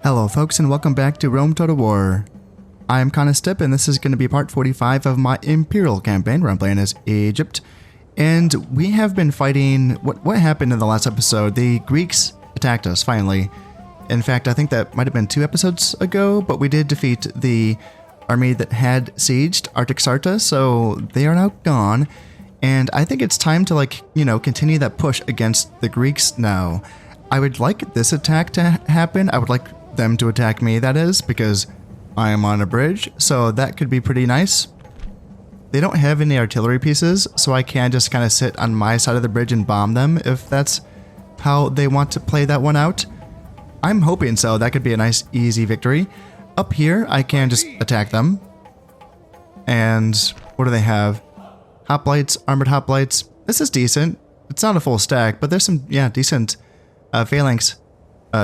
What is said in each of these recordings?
Hello folks and welcome back to Rome Total War. I am Conistip and this is going to be part 45 of my Imperial campaign where I'm playing as Egypt. And we have been fighting, what happened in the last episode? The Greeks attacked us finally. In fact, I think that might have been 2 episodes ago, but we did defeat the army that had sieged Artaxata, so they are now gone. And I think it's time to continue that push against the Greeks now. I would like this attack to happen. I would like them to attack me, that is, because I am on a bridge, so that could be pretty nice. They don't have any artillery pieces, so I can just kind of sit on my side of the bridge and bomb them if that's how they want to play that one out. I'm hoping so. That could be a nice, easy victory. Up here, I can just attack them. And what do they have? Hoplites, armored hoplites. This is decent. It's not a full stack, but there's some, decent phalanx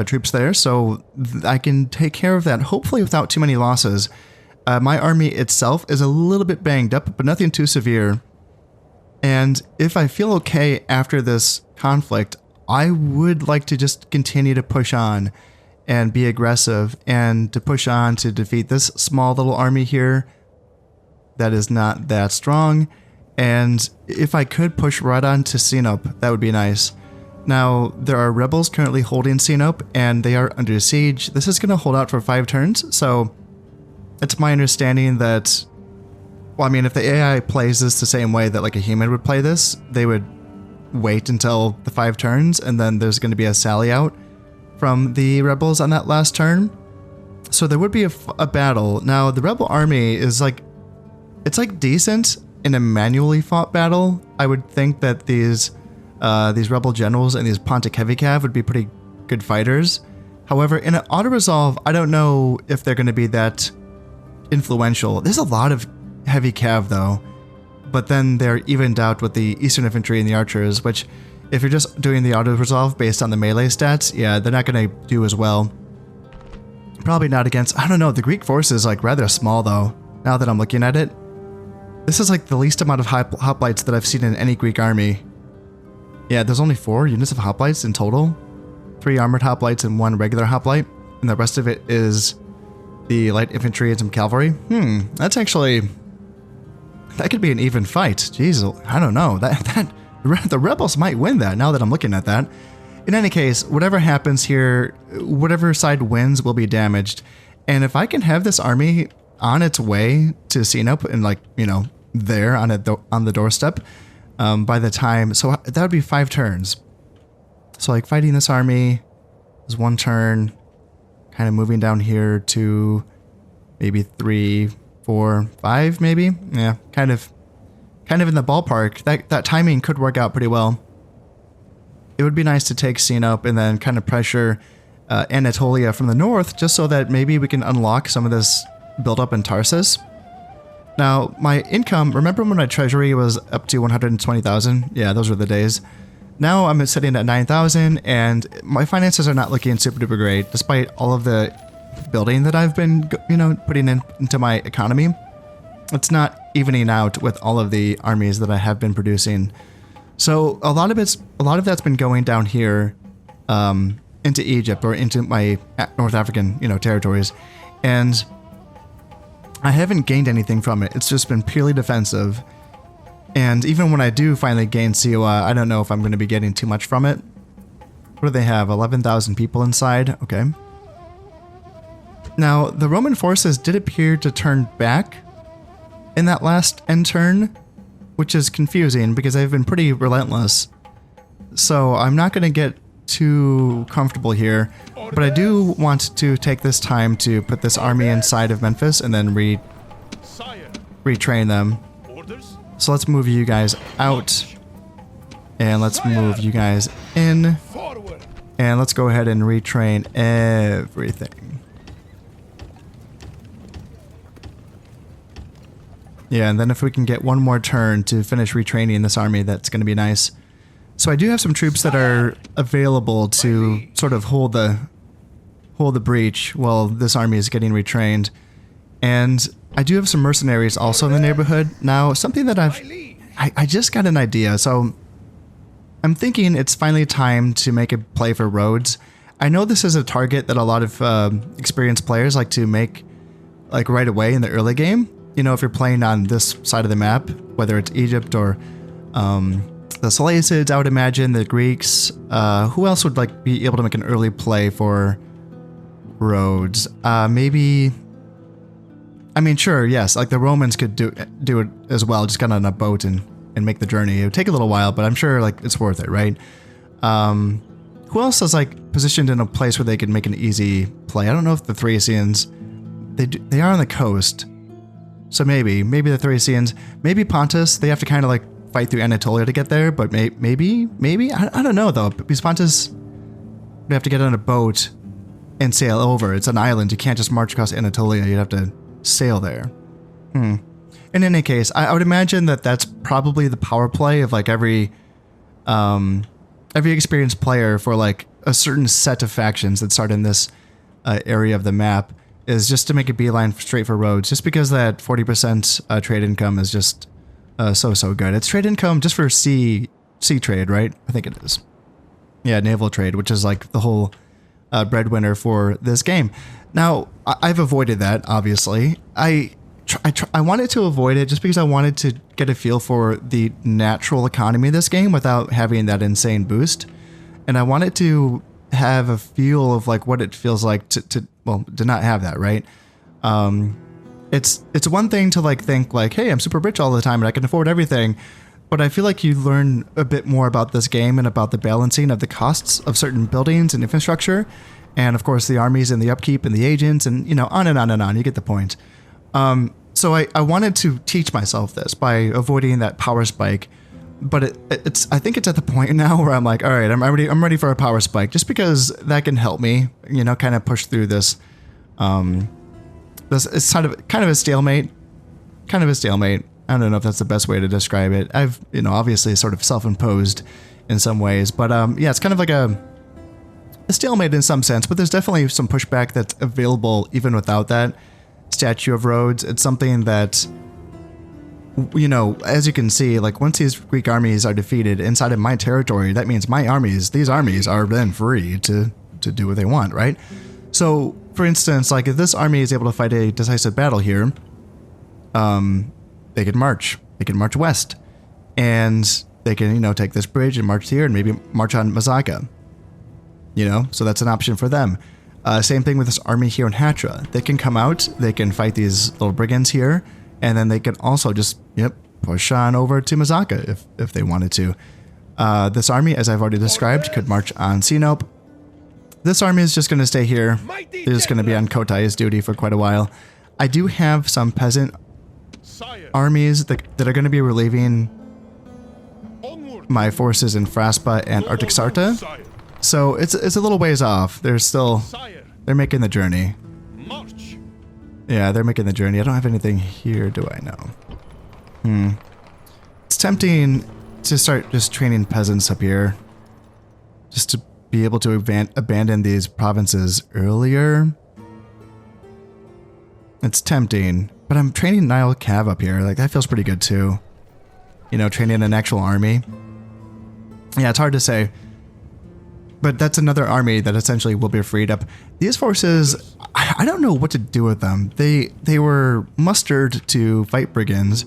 troops there, so I can take care of that, hopefully without too many losses. My army itself is a little bit banged up, but nothing too severe. And if I feel okay after this conflict, I would like to just continue to push on and be aggressive and to push on to defeat this small little army here that is not that strong. And if I could push right on to Sinop, that would be nice. Now, there are rebels currently holding Sinop, and they are under siege. This is going to hold out for 5 turns, so it's my understanding that, well, I mean, if the AI plays this the same way that like a human would play this, they would wait until the 5 turns, and then there's going to be a sally out from the rebels on that last turn. So there would be a battle. Now, the rebel army is it's decent in a manually fought battle. I would think that these rebel generals and these Pontic Heavy Cav would be pretty good fighters. However, in an auto-resolve, I don't know if they're going to be that influential. There's a lot of Heavy Cav though, but then they're evened out with the Eastern Infantry and the Archers, which if you're just doing the auto-resolve based on the melee stats, yeah, they're not going to do as well. Probably not against, I don't know, the Greek force is rather small though, now that I'm looking at it. This is the least amount of hoplites that I've seen in any Greek army. Yeah, there's only 4 units of hoplites in total. 3 armored hoplites and 1 regular hoplite. And the rest of it is the light infantry and some cavalry. That's actually... that could be an even fight. Jeez, I don't know. The rebels might win that now that I'm looking at that. In any case, whatever happens here, whatever side wins will be damaged. And if I can have this army on its way to Sinop and there on the doorstep, by the time, so that would be 5 turns. So fighting this army is 1 turn, kind of moving down here to maybe 3, 4, 5 maybe. Yeah, kind of in the ballpark. That timing could work out pretty well. It would be nice to take Sinop and then kind of pressure Anatolia from the north, just so that maybe we can unlock some of this buildup in Tarsus. Now, my income, remember when my treasury was up to 120,000? Yeah, those were the days. Now I'm sitting at 9,000 and my finances are not looking super duper great, despite all of the building that I've been, putting into my economy. It's not evening out with all of the armies that I have been producing. So a lot of that's been going down here into Egypt or into my North African, territories. And I haven't gained anything from it. It's just been purely defensive. And even when I do finally gain Siwa, I don't know if I'm going to be getting too much from it. What do they have? 11,000 people inside? Okay. Now, the Roman forces did appear to turn back in that last end turn, which is confusing because they've been pretty relentless. So I'm not going to get too comfortable here, but I do want to take this time to put this army inside of Memphis and then retrain them. So let's move you guys out and let's move you guys in and let's go ahead and retrain everything. Yeah, and then if we can get 1 more turn to finish retraining this army, that's going to be nice. So I do have some troops that are available to sort of hold the breach while this army is getting retrained. And I do have some mercenaries also in the neighborhood. Now, something that I just got an idea. So I'm thinking it's finally time to make a play for Rhodes. I know this is a target that a lot of experienced players like to make like right away in the early game. You know, if you're playing on this side of the map, whether it's Egypt or the Seleucids, I would imagine, the Greeks. Who else would like be able to make an early play for Rhodes? Maybe. I mean, sure, yes. Like the Romans could do it as well, just get on a boat and make the journey. It would take a little while, but I'm sure like it's worth it, right? Who else is like positioned in a place where they can make an easy play? I don't know if the Thracians, they are on the coast, so maybe the Thracians, maybe Pontus. They have to kind of like fight through Anatolia to get there, but maybe I don't know though, because Pontus, they have to get on a boat and sail over. It's an island. You can't just march across Anatolia. You'd have to sail there. In any case, I would imagine that that's probably the power play of like every experienced player for like a certain set of factions that start in this area of the map is just to make a beeline straight for Rhodes, just because that 40% trade income is just so good. It's trade income just for sea trade, right? I think it is. Yeah, naval trade, which is like the whole breadwinner for this game. Now, I've avoided that, obviously. I wanted to avoid it just because I wanted to get a feel for the natural economy of this game without having that insane boost. And I wanted to have a feel of like what it feels like to not have that, right? It's one thing to like think like, hey, I'm super rich all the time and I can afford everything. But I feel like you learn a bit more about this game and about the balancing of the costs of certain buildings and infrastructure. And of course the armies and the upkeep and the agents and, you know, on and on and on. You get the point. So I wanted to teach myself this by avoiding that power spike, but I think it's at the point now where I'm like, all right, I'm ready for a power spike, just because that can help me, you know, kind of push through this. This is kind of a stalemate, I don't know if that's the best way to describe it. I've, you know, obviously sort of self-imposed in some ways, but yeah, it's kind of like a stalemate in some sense, but there's definitely some pushback that's available even without that statue of Rhodes. It's something that, you know, as you can see, like once these Greek armies are defeated inside of my territory, that means these armies are then free to do what they want, right? So, for instance, like if this army is able to fight a decisive battle here, they can march west, and they can, you know, take this bridge and march here and maybe march on Mazaka, you know, so that's an option for them. Same thing with this army here in Hatra. They can come out, they can fight these little brigands here, and then they can also just, push on over to Mazaka if they wanted to. This army, as I've already described, could march on Sinope. This army is just going to stay here. They're just going to be on Kotai's duty for quite a while. I do have some peasant armies that are going to be relieving my forces in Fraspa and Artaxata. So it's a little ways off. They're making the journey. Yeah, they're making the journey. I don't have anything here, do I know? It's tempting to start just training peasants up here, just to be able to abandon these provinces earlier. It's tempting, but I'm training Nile Cav up here. Like, that feels pretty good too. You know, training an actual army. Yeah, it's hard to say. But that's another army that essentially will be freed up. These forces, I don't know what to do with them. They were mustered to fight brigands,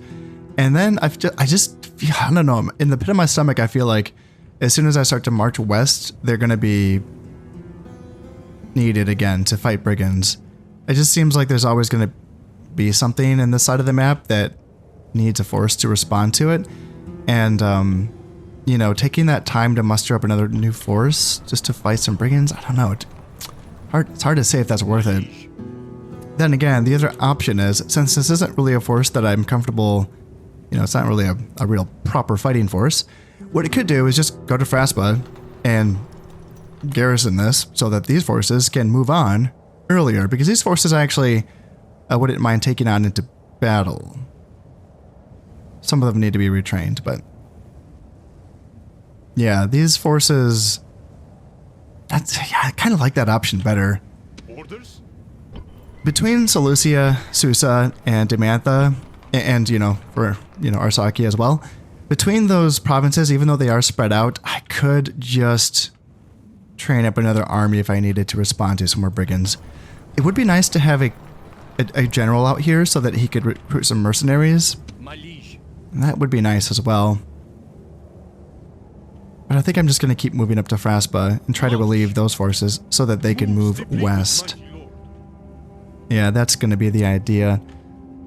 and then I don't know. In the pit of my stomach, I feel like as soon as I start to march west, they're going to be needed again to fight brigands. It just seems like there's always going to be something in this side of the map that needs a force to respond to it, and you know, taking that time to muster up another new force just to fight some brigands, I don't know. It's hard to say if that's worth it. Then again, the other option is, since this isn't really a force that I'm comfortable, you know, it's not really a real proper fighting force, what it could do is just go to Fraspa and garrison this so that these forces can move on earlier, because these forces I actually wouldn't mind taking on into battle. Some of them need to be retrained, but yeah, these forces, I kind of like that option better. Orders? Between Seleucia, Susa, and Dimantha, and, you know, for, you know, Arsaki as well, between those provinces, even though they are spread out, I could just train up another army if I needed to respond to some more brigands. It would be nice to have a general out here so that he could recruit some mercenaries. My liege. And that would be nice as well. But I think I'm just going to keep moving up to Fraspa and try to relieve those forces so that they can move west. Yeah, that's going to be the idea.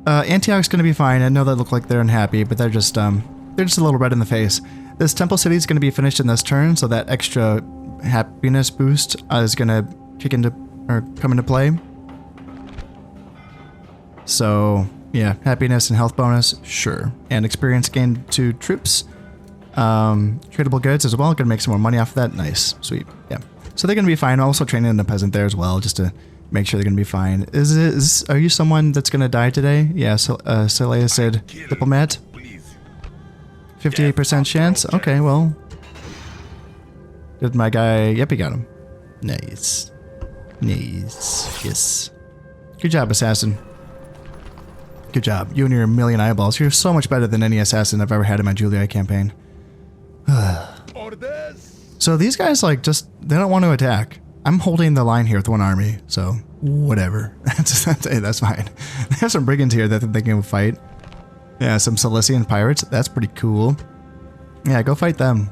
Antioch's going to be fine. I know they look like they're unhappy, but they're just a little red in the face. This Temple City is going to be finished in this turn, so that extra happiness boost is going to come into play. So, yeah, happiness and health bonus, sure. And experience gained to troops. Tradable goods as well, gonna make some more money off of that. Nice, sweet, yeah. So they're gonna be fine. Also training in a peasant there as well, just to make sure they're gonna be fine. Are you someone that's gonna die today? Yeah, Seleucid diplomat. 58% chance. Okay, well, did my guy? Yep, he got him. Nice, yes. Good job, assassin. Good job. You and your million eyeballs. You're so much better than any assassin I've ever had in my Julii campaign. So these guys, like, they don't want to attack. I'm holding the line here with one army, so whatever. That's fine. They have some brigands here that they can fight. Yeah, some Cilician pirates. That's pretty cool. Yeah, go fight them.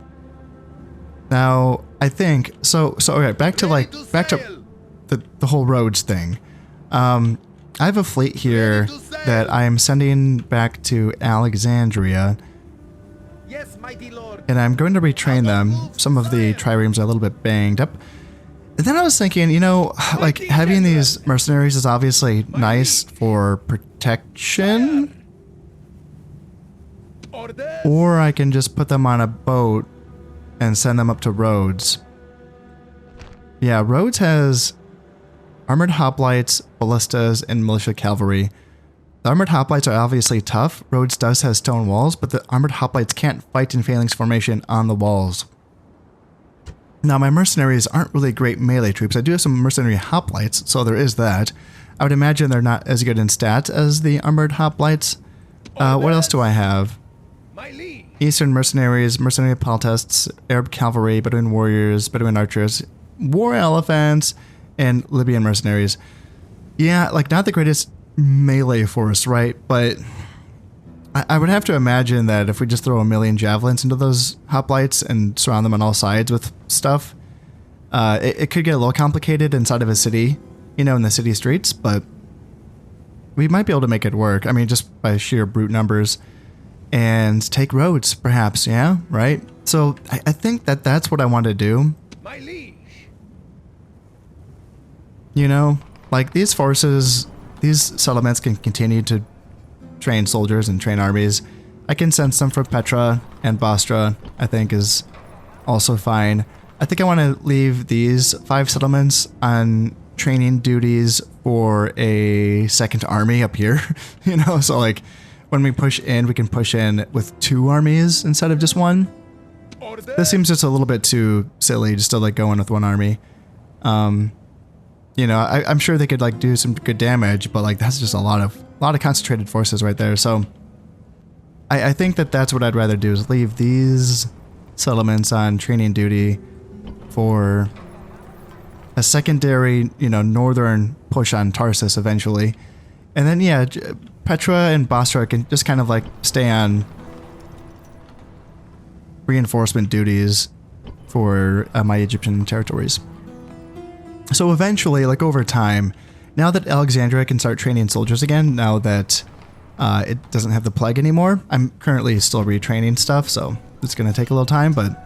Now, I think, so okay, back to the whole Rhodes thing. I have a fleet here that I am sending back to Alexandria. Yes, mighty lord. And I'm going to retrain them. Some of the triremes are a little bit banged up. And then I was thinking, you know, like having these mercenaries is obviously nice for protection. Or I can just put them on a boat and send them up to Rhodes. Yeah, Rhodes has armored hoplites, ballistas, and militia cavalry. The armored hoplites are obviously tough. Rhodes does have stone walls, but the armored hoplites can't fight in phalanx formation on the walls. Now, my mercenaries aren't really great melee troops. I do have some mercenary hoplites, so there is that. I would imagine they're not as good in stats as the armored hoplites. What else do I have? Eastern mercenaries, mercenary Paltests, Arab cavalry, Bedouin warriors, Bedouin archers, war elephants, and Libyan mercenaries. Yeah, like not the greatest melee force, right? But I would have to imagine that if we just throw a million javelins into those hoplites and surround them on all sides with stuff, it could get a little complicated inside of a city, you know, in the city streets, but we might be able to make it work. I mean, just by sheer brute numbers. And take Rhodes, perhaps, yeah? Right? So, I think that that's what I want to do. My liege. You know, like these forces, these settlements can continue to train soldiers and train armies. I can send some for Petra and Bostra, I think is also fine. I think I want to leave these 5 settlements on training duties for a second army up here. You know, so like when we push in, we can push in with 2 armies instead of just 1. This seems just a little bit too silly just to like go in with 1 army. You know, I'm sure they could like do some good damage, but like that's just a lot of concentrated forces right there. So I think that that's what I'd rather do is leave these settlements on training duty for a secondary, you know, northern push on Tarsus eventually. And then, yeah, Petra and Bosra can just kind of like stay on reinforcement duties for my Egyptian territories. So eventually, like over time, now that Alexandria can start training soldiers again, now that it doesn't have the plague anymore, I'm currently still retraining stuff, so it's going to take a little time, but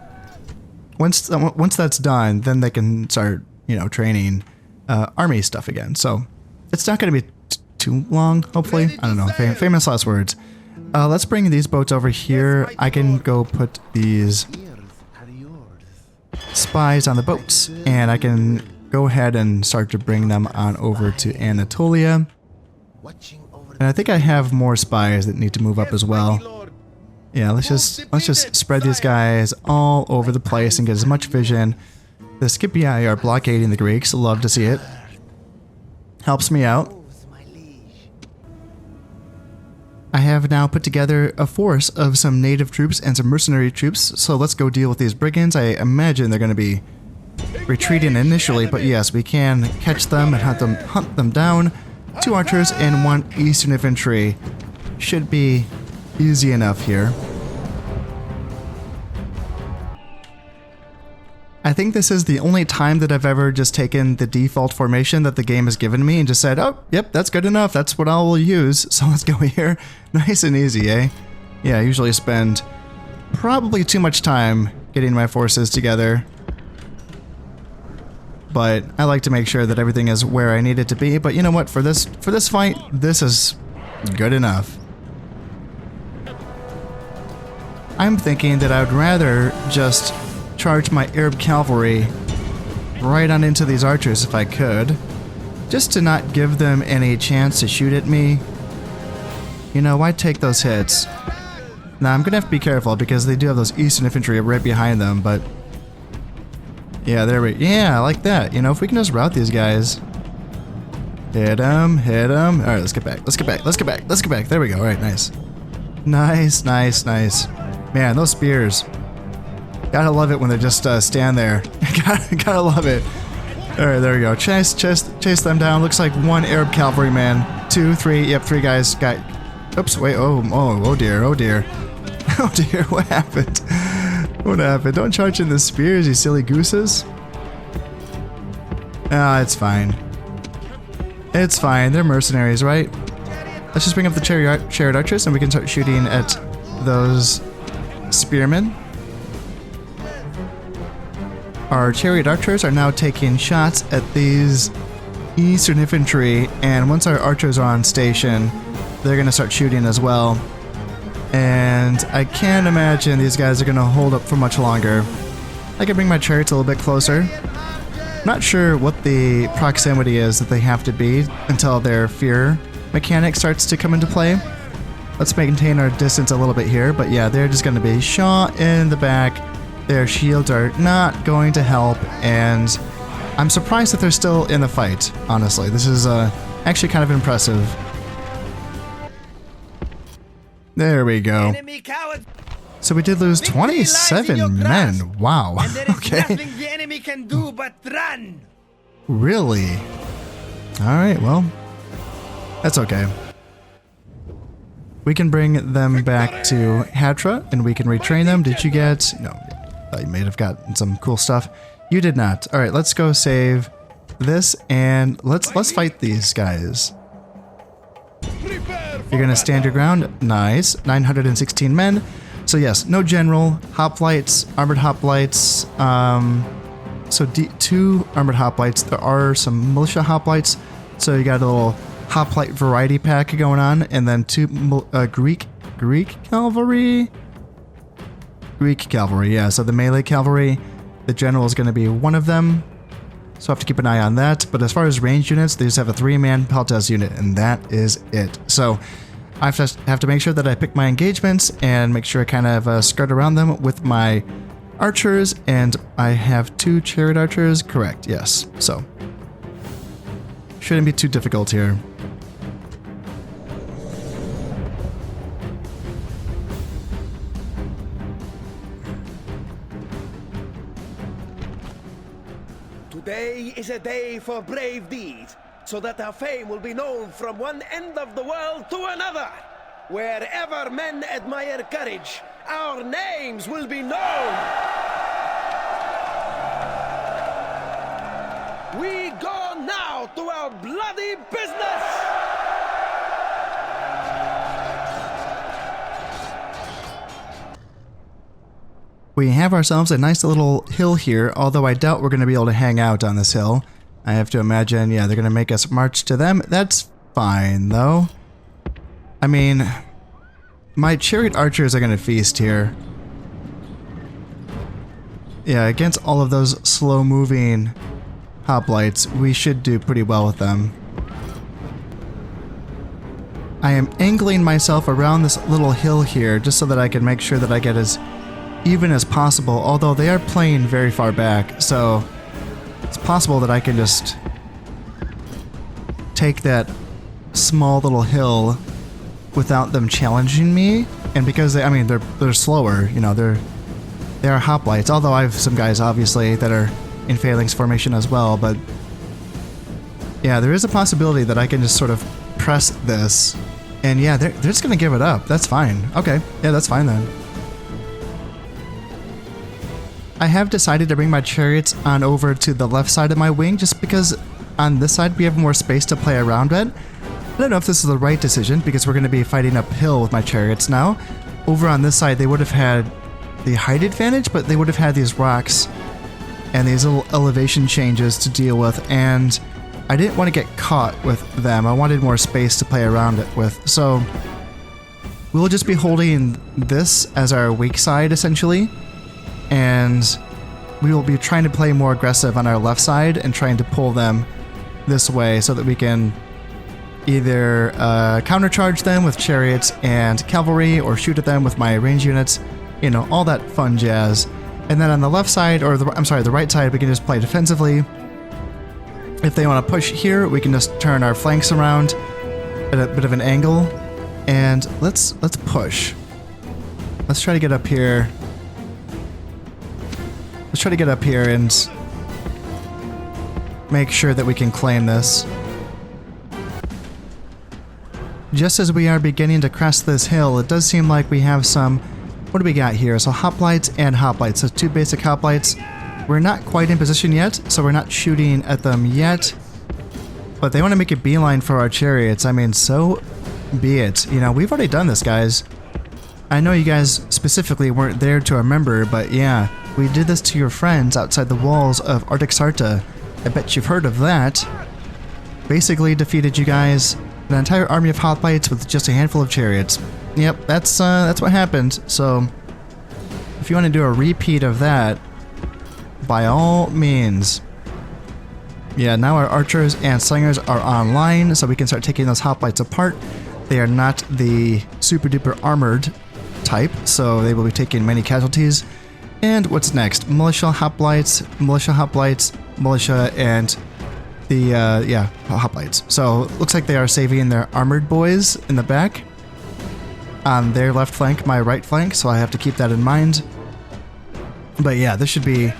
once that's done, then they can start, you know, training army stuff again. So it's not going to be too long, hopefully. I don't know, famous last words. Let's bring these boats over here. I can go put these spies on the boats, and I can go ahead and start to bring them on over to Anatolia. And I think I have more spies that need to move up as well. Yeah, let's just spread these guys all over the place and get as much vision. The Scipii are blockading the Greeks. Love to see it. Helps me out. I have now put together a force of some native troops and some mercenary troops, so let's go deal with these brigands. I imagine they're going to be retreating initially, but yes, we can catch them and hunt them down. 2 archers and 1 Eastern infantry. Should be easy enough here. I think this is the only time that I've ever just taken the default formation that the game has given me and just said, oh, yep, that's good enough. That's what I will use. So let's go here. Nice and easy, eh? Yeah, I usually spend probably too much time getting my forces together. But I like to make sure that everything is where I need it to be. But you know what? For this fight, this is good enough. I'm thinking that I would rather just charge my Arab cavalry right on into these archers if I could, just to not give them any chance to shoot at me. You know, why take those hits? Now I'm gonna have to be careful because they do have those Eastern infantry right behind them, but yeah, I like that. You know, if we can just rout these guys. Hit them. Alright, let's get back. There we go. Alright, nice. Nice. Man, those spears. Gotta love it when they just stand there. Gotta love it. Alright, there we go. Chase them down. Looks like 1 Arab cavalryman. 2, 3. Yep, 3 guys. Oops, wait. Oh dear. Oh dear, what happened? What happened? Don't charge in the spears, you silly gooses. Ah, it's fine. It's fine. They're mercenaries, right? Let's just bring up the chariot archers and we can start shooting at those spearmen. Our chariot archers are now taking shots at these Eastern infantry, and once our archers are on station, they're going to start shooting as well. And I can't imagine these guys are going to hold up for much longer. I can bring my chariots a little bit closer. Not sure what the proximity is that they have to be until their fear mechanic starts to come into play. Let's maintain our distance a little bit here, but yeah, they're just going to be shot in the back. Their shields are not going to help, and I'm surprised that they're still in the fight, honestly. This is actually kind of impressive. There we go. So we did lose 27 men. Wow. Okay. Nothing the enemy can do but run. Really? Alright, well, that's okay. We can bring them back to Hatra, and we can retrain them. Did you get... No, you may have gotten some cool stuff. You did not. Alright, let's go save this, and let's fight these guys. You're gonna stand your ground. Nice. 916 men. So yes, no general. Hoplites, armored hoplites. So 2 armored hoplites. There are some militia hoplites. So you got a little hoplite variety pack going on, and then 2 Greek cavalry. Greek cavalry, yeah. So the melee cavalry, the general is going to be one of them. So I have to keep an eye on that. But as far as ranged units, they just have a 3-man Peltas unit, and that is it. So I have to make sure that I pick my engagements and make sure I kind of skirt around them with my archers. And I have 2 chariot archers. Correct, yes. So shouldn't be too difficult here. Today is a day for brave deeds, so that our fame will be known from one end of the world to another. Wherever men admire courage, our names will be known. We go now to our bloody business! We have ourselves a nice little hill here, although I doubt we're going to be able to hang out on this hill. I have to imagine, yeah, they're going to make us march to them. That's fine, though. I mean, my chariot archers are going to feast here. Yeah, against all of those slow-moving hoplites, we should do pretty well with them. I am angling myself around this little hill here just so that I can make sure that I get as even as possible, although they are playing very far back, so it's possible that I can just take that small little hill without them challenging me. And because they, I mean, they're slower, you know, they are hoplites, although I have some guys obviously that are in phalanx formation as well, but yeah, there is a possibility that I can just sort of press this, and yeah, they're just gonna give it up. That's fine. Okay, yeah, that's fine then. I have decided to bring my chariots on over to the left side of my wing, just because on this side we have more space to play around at. I don't know if this is the right decision, because we're going to be fighting uphill with my chariots now. Over on this side, they would have had the height advantage, but they would have had these rocks and these little elevation changes to deal with, and I didn't want to get caught with them. I wanted more space to play around it with, so we'll just be holding this as our weak side, essentially, and we will be trying to play more aggressive on our left side and trying to pull them this way so that we can either countercharge them with chariots and cavalry, or shoot at them with my range units, you know, all that fun jazz. And then on the left side, or the right side, we can just play defensively. If they want to push here, we can just turn our flanks around at a bit of an angle, and let's push. Let's try to get up here. Let's try to get up here and make sure that we can claim this. Just as we are beginning to crest this hill, it does seem like we have some... What do we got here? So hoplites and hoplites. So 2 basic hoplites. We're not quite in position yet, so we're not shooting at them yet. But they want to make a beeline for our chariots. I mean, so be it. You know, we've already done this, guys. I know you guys specifically weren't there to remember, but yeah, we did this to your friends outside the walls of Artaxata. I bet you've heard of that. Basically defeated you guys, an entire army of hoplites with just a handful of chariots. Yep, that's what happened. So, if you want to do a repeat of that, by all means. Yeah, now our archers and slingers are online, so we can start taking those hoplites apart. They are not the super duper armored type, so they will be taking many casualties. And what's next? Militia hoplites, militia, and the hoplites. So looks like they are saving their armored boys in the back on their left flank, my right flank, so I have to keep that in mind. But yeah, this should be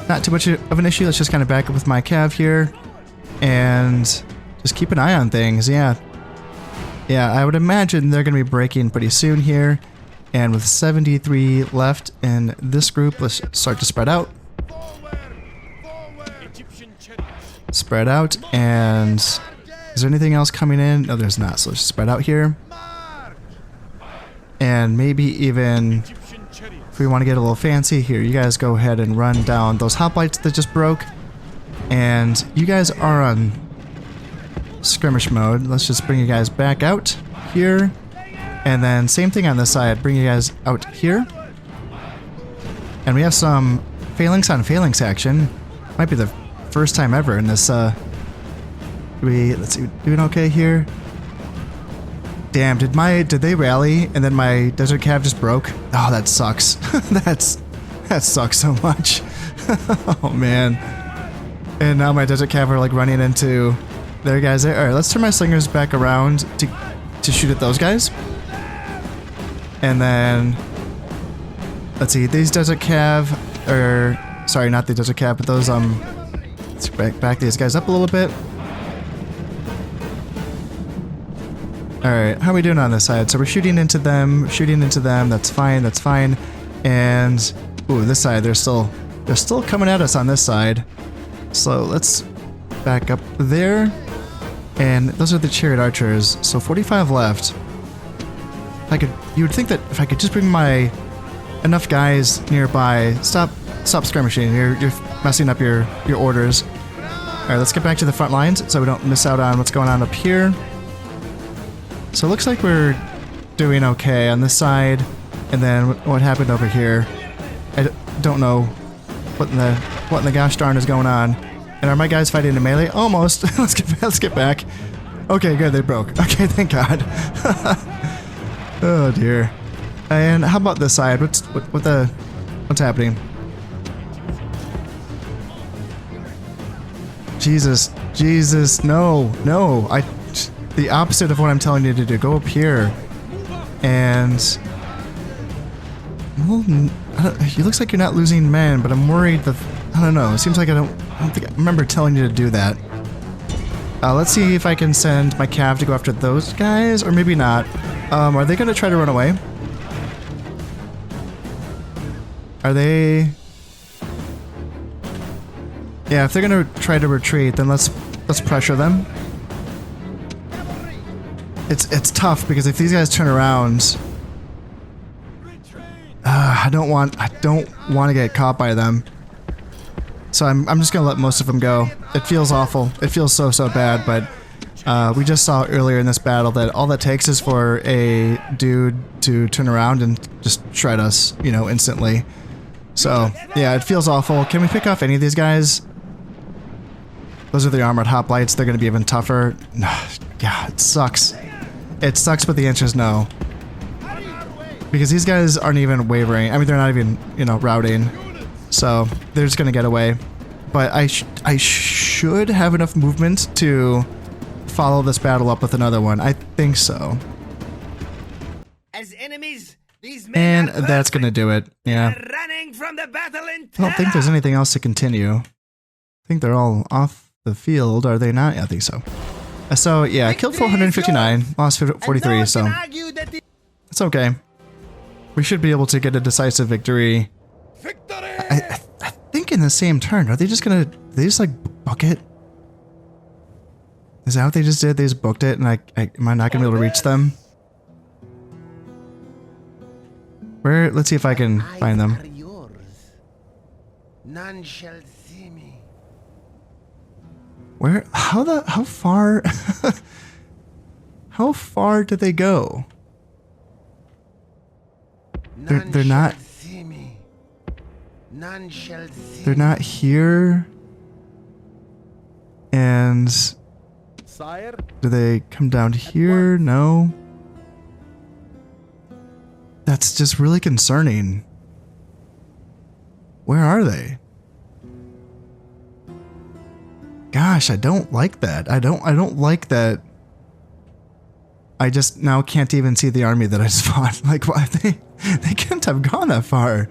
not too much of an issue. Let's just kind of back up with my cav here and just keep an eye on things. Yeah, I would imagine they're going to be breaking pretty soon here. And with 73 left in this group, let's start to spread out. Spread out, and is there anything else coming in? No, there's not, so let's spread out here. And maybe even, if we want to get a little fancy here, you guys go ahead and run down those hoplites that just broke. And you guys are on skirmish mode. Let's just bring you guys back out here. And then same thing on this side, bring you guys out here. And we have some phalanx on phalanx action. Might be the first time ever in this, let's see, doing okay here? Damn, did they rally and then my desert cav just broke? Oh, that sucks. That sucks so much. Oh man. And now my desert cav are like running into their guys there. Alright, let's turn my slingers back around to shoot at those guys. And then, let's see, these desert cav, or sorry, not the desert cav, but those, let's back these guys up a little bit. Alright, how are we doing on this side? So we're shooting into them, that's fine. And, ooh, this side, they're still coming at us on this side. So let's back up there. And those are the chariot archers, so 45 left. You would think that if I could just bring my enough guys nearby, stop skirmishing. You're messing up your orders. All right, let's get back to the front lines so we don't miss out on what's going on up here. So it looks like we're doing okay on this side, and then what happened over here? I don't know what in the gosh darn is going on. And are my guys fighting in melee? Almost. let's get back. Okay, good. They broke. Okay, thank God. Oh dear. And how about this side? What's happening? Jesus, no. The opposite of what I'm telling you to do. Go up here. And well, it looks like you're not losing men, but I'm worried that I don't know. It seems like I don't think I remember telling you to do that. Let's see if I can send my cav to go after those guys, or maybe not. Are they gonna try to run away? Are they? Yeah, if they're gonna try to retreat, then let's pressure them. It's tough because if these guys turn around, I don't want to get caught by them. So I'm just gonna let most of them go. It feels awful. It feels so bad, but we just saw earlier in this battle that all that takes is for a dude to turn around and just shred us, you know, instantly. So yeah, it feels awful. Can we pick off any of these guys? Those are the armored hoplites. They're gonna be even tougher. Yeah, it sucks. It sucks, but the answer is no. Because these guys aren't even wavering. I mean, they're not even, you know, routing. So they're just gonna get away. But I should have enough movement to follow this battle up with another one. I think so. As enemies, these men And that's gonna do it. Yeah. running from the battle in I don't think there's anything else to continue. I think they're all off the field, are they not? Yeah, I think so. So yeah, I killed 459, lost 43, so it's okay. We should be able to get a decisive victory. I think in the same turn. Are they just like book it? Is that what they just did? They just booked it, and am I not gonna be able to reach them? Where? Let's see if I can find them. None shall see me. Where? How far? How far did they go? They're not. See me. None shall see. They're not here. And Sire, do they come down here? No. That's just really concerning. Where are they? Gosh, I don't like that. I don't like that. I just now can't even see the army that I just fought. Like, why they couldn't have gone that far.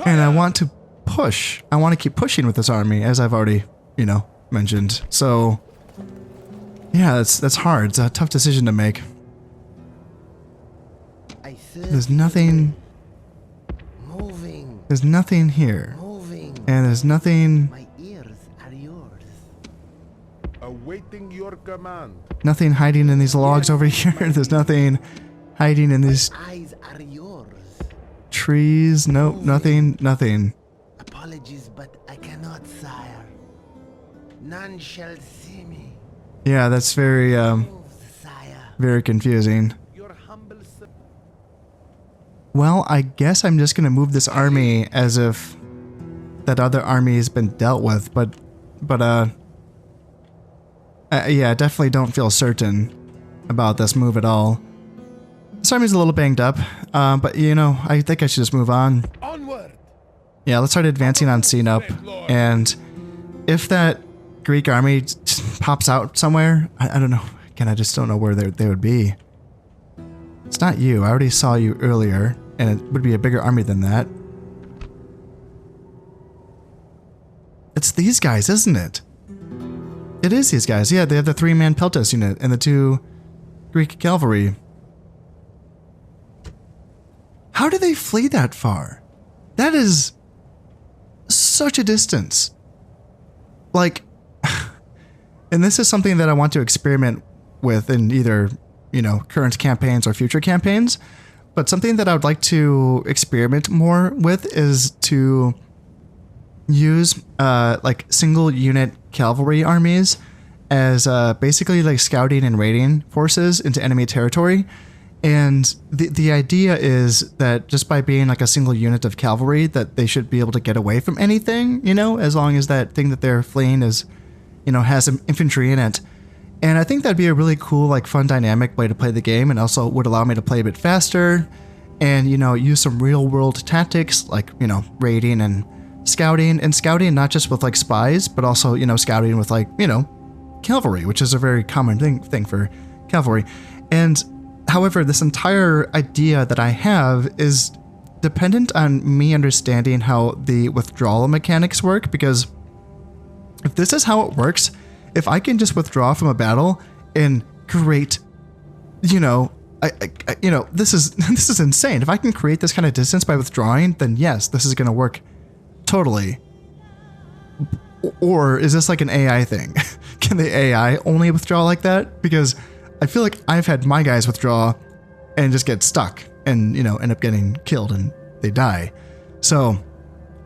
And I want to push. I want to keep pushing with this army, as I've already, you know, mentioned. So, yeah, that's hard. It's a tough decision to make. There's nothing. moving, There's nothing here, moving. and there's nothing. My ears are yours. Awaiting your command. Nothing hiding in these logs over here. There's nothing hiding in these Eyes are yours. trees. Nope, nothing. Apologies, but I cannot, sire. None shall see me. Yeah, that's very, Move, sire. very confusing. Your humble servant. Well, I guess I'm just gonna move this army as if that other army has been dealt with, but yeah, I definitely don't feel certain about this move at all. This army's a little banged up, but you know, I think I should just move on. Onward. Yeah, let's start advancing on Sinop, and if that Greek army pops out somewhere, I don't know. Again, I just don't know where they would be. It's not you. I already saw you earlier, and it would be a bigger army than that. It's these guys, isn't it? It is these guys. Yeah, they have the 3-man Peltas unit and the 2 Greek cavalry. How do they flee that far? That is such a distance. Like, and this is something that I want to experiment with in either, you know, current campaigns or future campaigns. But something that I would like to experiment more with is to use like single unit cavalry armies as basically like scouting and raiding forces into enemy territory. And the idea is that just by being like a single unit of cavalry, that they should be able to get away from anything, you know, as long as that thing that they're fleeing is, you know, has some infantry in it. And I think that'd be a really cool, like fun dynamic way to play the game, and also would allow me to play a bit faster and, you know, use some real world tactics like, you know, raiding and scouting not just with like spies, but also, you know, scouting with like, you know, cavalry, which is a very common thing for cavalry. And however, this entire idea that I have is dependent on me understanding how the withdrawal mechanics work, because if this is how it works, if I can just withdraw from a battle and create, you know, this is insane. If I can create this kind of distance by withdrawing, then yes, this is going to work totally. Or is this like an AI thing? Can the AI only withdraw like that? Because I feel like I've had my guys withdraw and just get stuck and, you know, end up getting killed and they die. So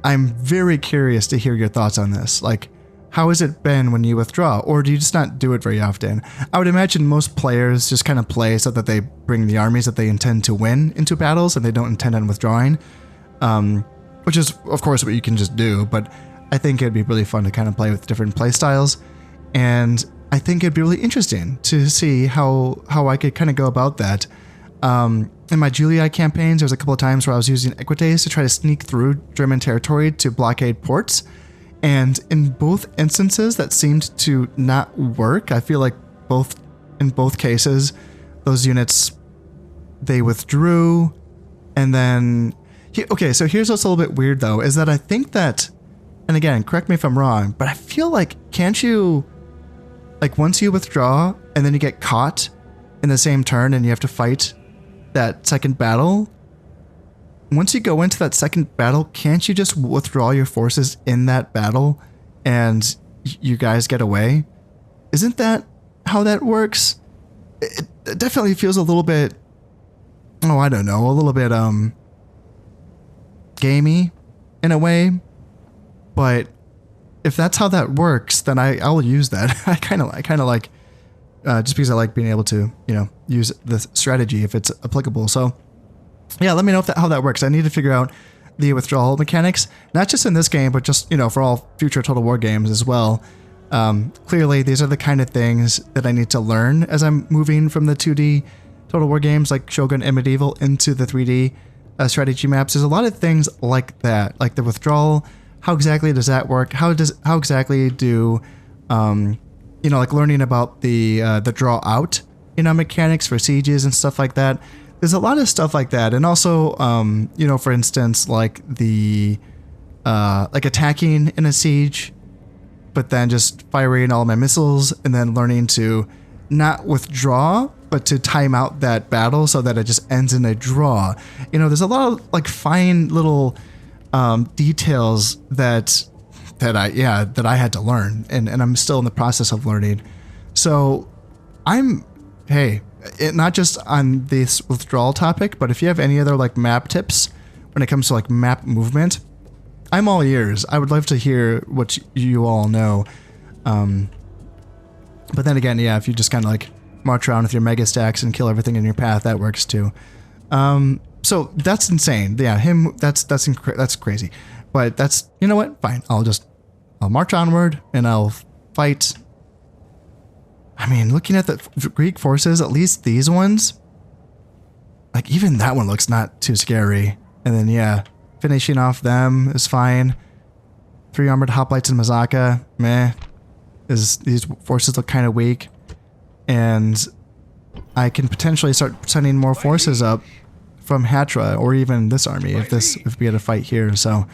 I'm very curious to hear your thoughts on this. Like, how has it been when you withdraw? Or do you just not do it very often? I would imagine most players just kind of play so that they bring the armies that they intend to win into battles and they don't intend on withdrawing. Which is, of course, what you can just do. But I think it'd be really fun to kind of play with different play styles. And I think it'd be really interesting to see how I could kind of go about that. In my Julia campaigns, there was a couple of times where I was using Equites to try to sneak through German territory to blockade ports. And in both instances, that seemed to not work. I feel like in both cases, those units, they withdrew. And then, okay, so here's what's a little bit weird though, is that I think that, and again, correct me if I'm wrong, but I feel like, can't you, like once you withdraw and then you get caught in the same turn and you have to fight that second battle, once you go into that second battle, can't you just withdraw your forces in that battle and you guys get away? Isn't that how that works? It definitely feels a little bit, oh, I don't know, a little bit gamey in a way. But if that's how that works, then I'll use that. I kind of like just because I like being able to, you know, use the strategy if it's applicable. So yeah, let me know how that works. I need to figure out the withdrawal mechanics, not just in this game, but just, you know, for all future Total War games as well. Clearly, these are the kind of things that I need to learn as I'm moving from the 2D Total War games like Shogun and Medieval into the 3D strategy maps. There's a lot of things like that, like the withdrawal. How exactly does that work? How exactly do, you know, like learning about the draw out, you know, mechanics for sieges and stuff like that. There's a lot of stuff like that. And also, you know, for instance, like the, like attacking in a siege, but then just firing all my missiles and then learning to not withdraw, but to time out that battle so that it just ends in a draw. You know, there's a lot of like fine little, details that I had to learn and I'm still in the process of learning. So not just on this withdrawal topic, but if you have any other like map tips when it comes to like map movement, I'm all ears. I would love to hear what you all know. But then again, yeah, if you just kind of like march around with your mega stacks and kill everything in your path, that works too. So that's insane. Yeah, that's crazy. But that's, you know what? Fine. I'll march onward and I'll fight. I mean, looking at the Greek forces, at least these ones, like even that one looks not too scary. And then yeah, finishing off them is fine. 3 armored hoplites in Mazaka, meh. These forces look kind of weak. And I can potentially start sending more forces up from Hatra or even this army if we had a fight here. So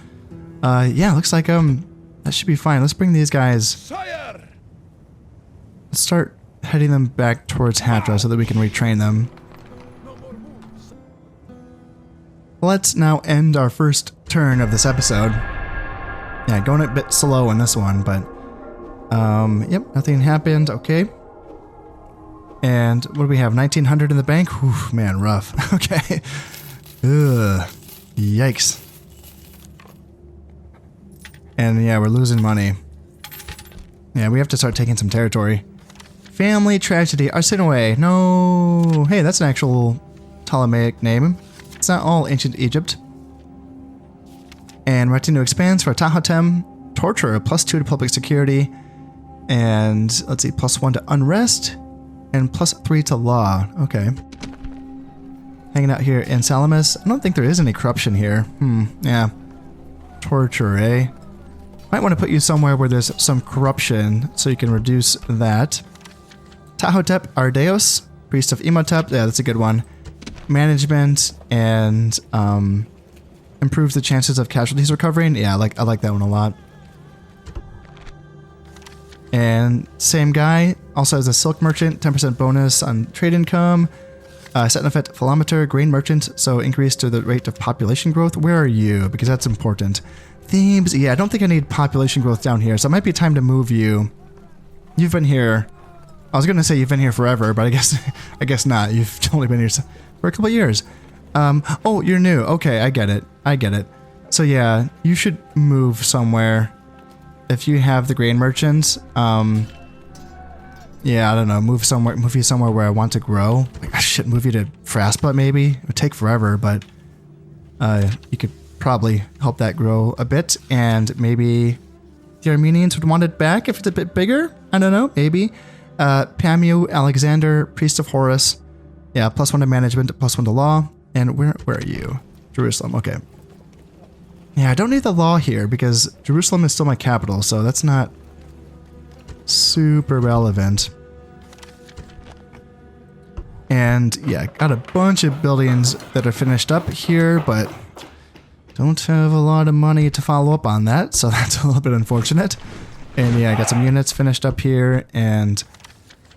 yeah, looks like that should be fine. Let's bring these guys. Let's start heading them back towards Hatra so that we can retrain them. Let's now end our first turn of this episode. Yeah, going a bit slow in this one, but yep, nothing happened. Okay. And what do we have? 1900 in the bank? Whew, man, rough. Okay. Ugh. Yikes. And yeah, we're losing money. Yeah, we have to start taking some territory. Family tragedy. Arsinoe. No. Hey, that's an actual Ptolemaic name. It's not all ancient Egypt. And Retinue expands for Tahotem. Torture, +2 to public security. And let's see, +1 to unrest. And +3 to law. Okay. Hanging out here in Salamis. I don't think there is any corruption here. Yeah. Torture, eh? Might want to put you somewhere where there's some corruption so you can reduce that. Tahotep Ardeos, priest of Imhotep. Yeah, that's a good one. Management and improves the chances of casualties recovering. Yeah, I like that one a lot. And same guy also has a silk merchant, 10% bonus on trade income. Setnafet Philometer, grain merchant, so increase to the rate of population growth. Where are you? Because that's important. Thebes, yeah, I don't think I need population growth down here, so it might be time to move you. You've been here. I was gonna say you've been here forever, but I guess not. You've only been here for a couple of years. Oh, you're new. Okay, I get it. So yeah, you should move somewhere. If you have the grain merchants, yeah, I don't know, move you somewhere where I want to grow. Like, I should move you to Fraspa maybe. It would take forever, but you could probably help that grow a bit, and maybe the Armenians would want it back if it's a bit bigger. I don't know, maybe. Pamu, Alexander, Priest of Horus. Yeah, +1 to management, +1 to law. And where are you? Jerusalem, okay. Yeah, I don't need the law here because Jerusalem is still my capital, so that's not super relevant. And yeah, got a bunch of buildings that are finished up here, but don't have a lot of money to follow up on that, so that's a little bit unfortunate. And yeah, I got some units finished up here, and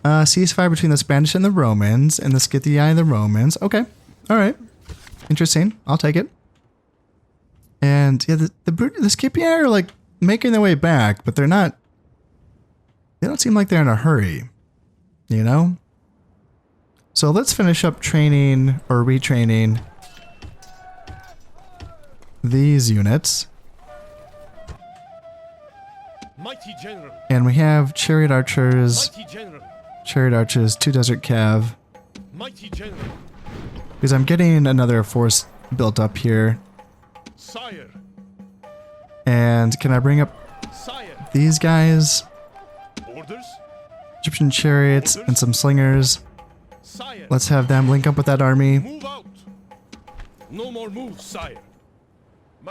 ceasefire between the Spanish and the Romans, and the Scythii and the Romans. Okay, alright. Interesting, I'll take it. And yeah, the Scipii are like making their way back, but they don't seem like they're in a hurry, you know? So let's finish up training or retraining these units. Mighty General. And we have chariot archers, Mighty General. 2 desert cav. Mighty General. Because I'm getting another force built up here. Sire. And can I bring up Sire. these guys? Orders. Egyptian chariots and some slingers. Sire. Let's have them link up with that army. Move out. No more moves, sire.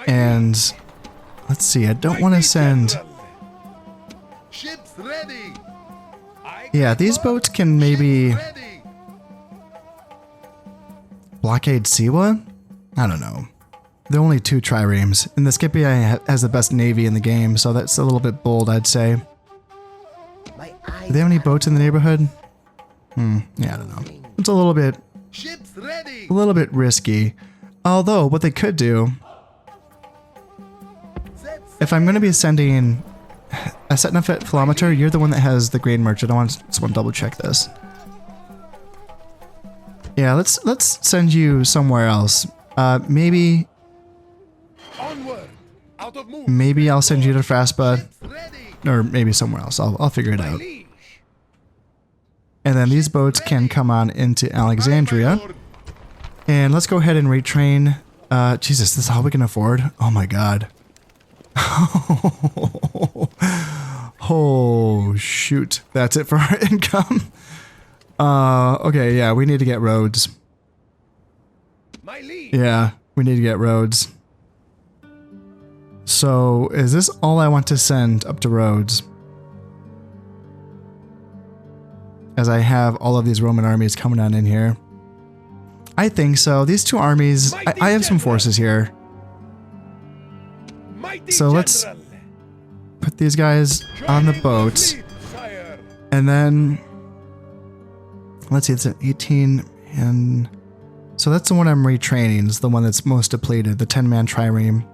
And let's see, I don't want to send... Ships ready. Yeah, these boats can maybe Ready. blockade Siwa? I don't know. There are only 2 triremes, and the Scipii has the best navy in the game, so that's a little bit bold, I'd say. Do they have any boats in the neighborhood? Yeah, I don't know. It's a little bit Ships ready. risky. Although, what they could do, if I'm going to be sending a Setnafet Philometer, you're the one that has the grain merchant. I just want to double check this. Yeah, let's send you somewhere else. Maybe Onward. Out of move. Maybe I'll send you to Fraspa, Ships ready. or maybe somewhere else. I'll figure it out. Liege. And then these boats can come on into Alexandria. And let's go ahead and retrain. Jesus, this is all we can afford? Oh my god. Oh, shoot. That's it for our income. Okay, yeah, we need to get roads. My liege. Yeah, we need to get roads. So, is this all I want to send up to Rhodes? As I have all of these Roman armies coming on in here. I think so. These 2 armies, I have some forces here. Mighty So let's General. put these guys on the boats. Fleet, sire. And then, let's see, it's an 18, and so that's the one I'm retraining. It's the one that's most depleted, the 10-man trireme.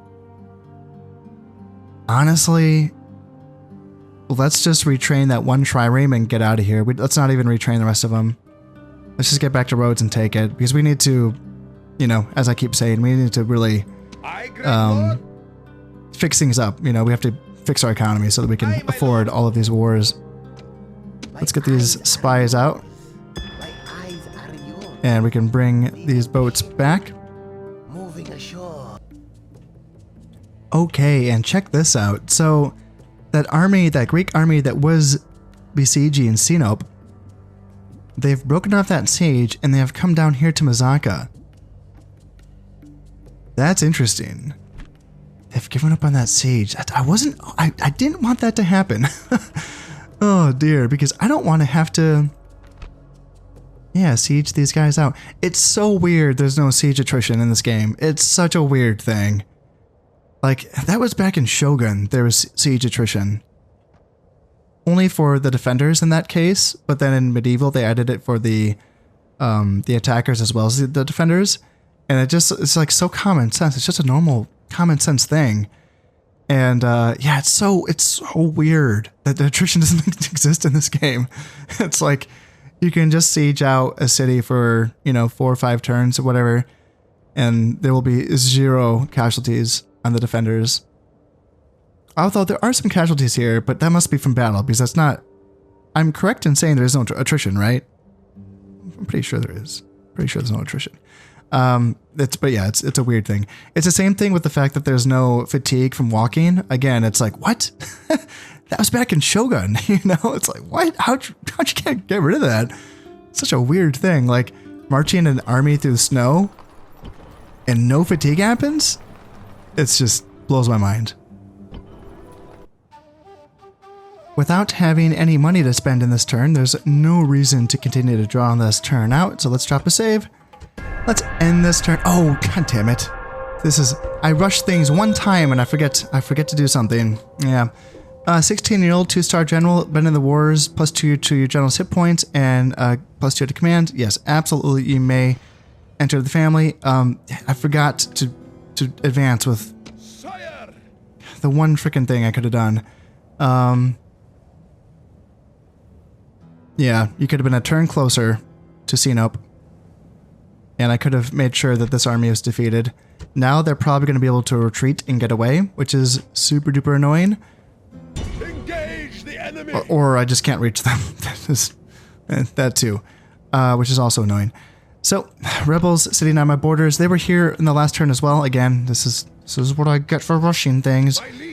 Honestly, let's just retrain that one trireme and get out of here. Let's not even retrain the rest of them. Let's just get back to Rhodes and take it, because we need to, you know, as I keep saying, we need to really I grant fix things up. You know, we have to fix our economy so that we can afford all of these wars. Let's get these spies out, My eyes are yours. and we can bring these boats back. Moving ashore. Okay, and check this out. So, that army, that Greek army that was besieging Sinope, they've broken off that siege and they have come down here to Mazaka. That's interesting. They've given up on that siege. I didn't want that to happen. Oh dear, because I don't want to have to Yeah, siege these guys out. It's so weird there's no siege attrition in this game. It's such a weird thing. Like, that was back in Shogun, there was siege attrition. Only for the defenders in that case, but then in Medieval they added it for the attackers as well as the defenders. And it's like so common sense. It's just a normal common sense thing. And yeah, it's so weird that the attrition doesn't exist in this game. It's like you can just siege out a city for, 4 or 5 turns or whatever, and there will be 0 casualties on the defenders. Although there are some casualties here, but that must be from battle, because that's not... I'm correct in saying there is no attrition, right? I'm pretty sure there is. Pretty sure there's no attrition. But yeah, it's a weird thing. It's the same thing with the fact that there's no fatigue from walking. Again, it's like, what? That was back in Shogun, It's like, what? How'd you get rid of that? It's such a weird thing. Like, marching an army through the snow and no fatigue happens? It's just blows my mind. Without having any money to spend in this turn, there's no reason to continue to draw on this turn out, so let's drop a save. Let's end this turn. Oh, god damn it. I rush things one time and I forget to do something. Yeah. 16-year-old 2-star general, been in the wars, +2 to your general's hit points, and +2 to command. Yes, absolutely, you may enter the family. I forgot to advance with Sire! the one freaking thing I could have done. Yeah, you could have been a turn closer to Sinope, and I could have made sure that this army was defeated. Now they're probably going to be able to retreat and get away, which is super duper annoying. Engage the enemy! Or I just can't reach them. That too, which is also annoying. So, rebels sitting on my borders. They were here in the last turn as well. Again, this is what I get for rushing things. My liege.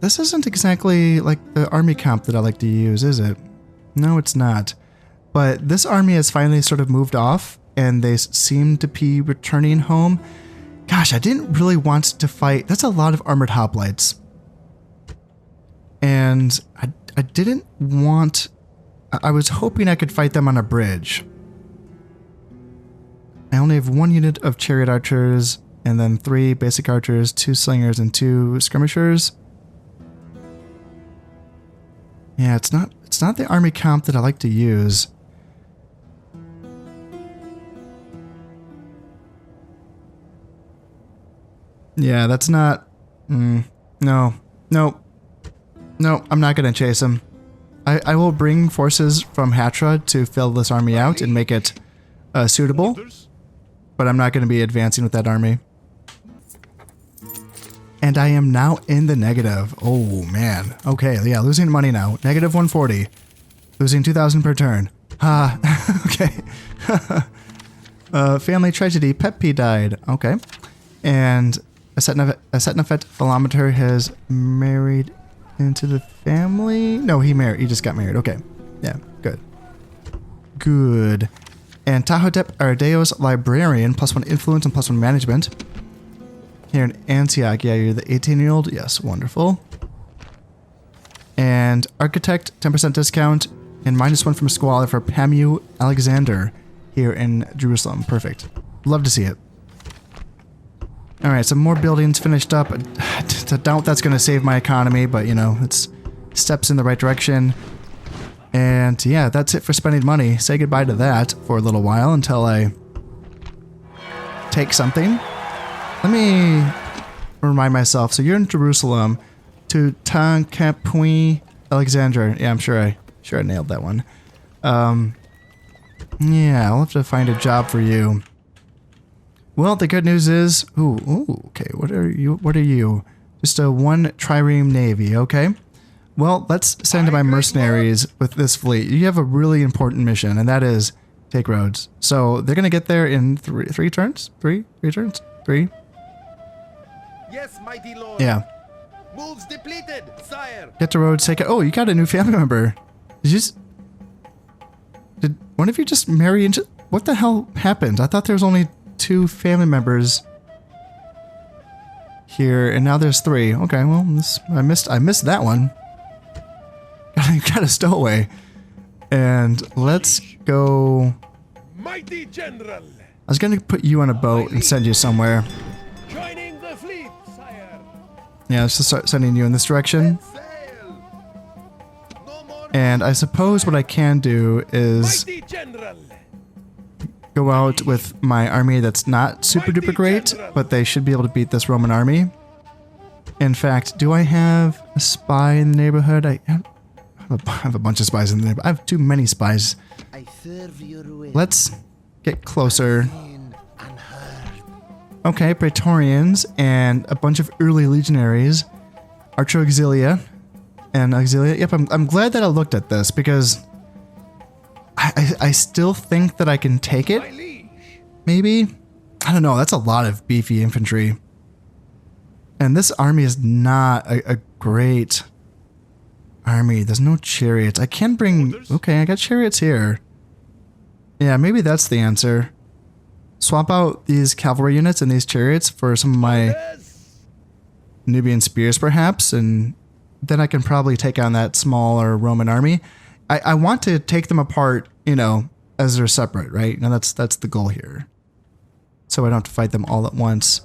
This isn't exactly like the army comp that I like to use, is it? No, it's not. But this army has finally sort of moved off, and they seem to be returning home. Gosh, I didn't really want to fight. That's a lot of armored hoplites. And I didn't want... I was hoping I could fight them on a bridge. I only have 1 unit of chariot archers, and then 3 basic archers, 2 slingers, and 2 skirmishers. Yeah, it's not the army comp that I like to use. Yeah, that's not... No, I'm not going to chase him. I will bring forces from Hatra to fill this army out and make it suitable, but I'm not going to be advancing with that army. And I am now in the negative. Oh, man. Okay, yeah, losing money now. Negative 140. Losing 2,000 per turn. Okay. Family tragedy. Pepe died. Okay. And Asetnafet Philometer has married into the family? No, he just got married. Okay. Yeah, good. Good. And Tahotep Ardeo's librarian, +1 influence and +1 management. Here in Antioch, yeah, you're the 18-year-old. Yes, wonderful. And architect, 10% discount, and -1 from Squalor for Pamu Alexander here in Jerusalem. Perfect. Love to see it. All right, some more buildings finished up. I doubt that's going to save my economy, but it's steps in the right direction. And yeah, that's it for spending money. Say goodbye to that for a little while until I take something. Let me remind myself. So you're in Jerusalem to Tankapui Alexandra. Yeah, I'm sure I nailed that one. Yeah, I'll have to find a job for you. Well, the good news is, okay, what are you? Just a 1 trireme navy, okay? Well, let's send my mercenaries with this fleet. You have a really important mission, and that is take Rhodes. So they're gonna get there in three turns? Three turns? 3? Yes, mighty lord. Yeah. Moves depleted, sire. Get to Rhodes, take it. Oh, you got a new family member. Did one of you just marry into... What the hell happened? I thought there was only 2 family members here, and now there's 3. Okay, well, I missed that one. Got a stowaway. And let's go. Mighty general. I was going to put you on a boat and send you somewhere. Joining the fleet, sire. Yeah, let's just start sending you in this direction. Sail. No more. And I suppose what I can do is Mighty general. go out with my army that's not super duper great, but they should be able to beat this Roman army. In fact, do I have a spy in the neighborhood? I have a bunch of spies in the neighborhood. I have too many spies. I serve your will. Let's get closer. Seen and heard. Okay, Praetorians and a bunch of early legionaries. Archer Auxilia and Auxilia. Yep, I'm glad that I looked at this because I still think that I can take it. My liege. Maybe? I don't know. That's a lot of beefy infantry. And this army is not a great army. There's no chariots. I can bring... Okay, I got chariots here. Yeah, maybe that's the answer. Swap out these cavalry units and these chariots for some of my Yes. Nubian spears, perhaps, and then I can probably take on that smaller Roman army. I want to take them apart, you know, as they're separate, right? Now that's the goal here. So I don't have to fight them all at once.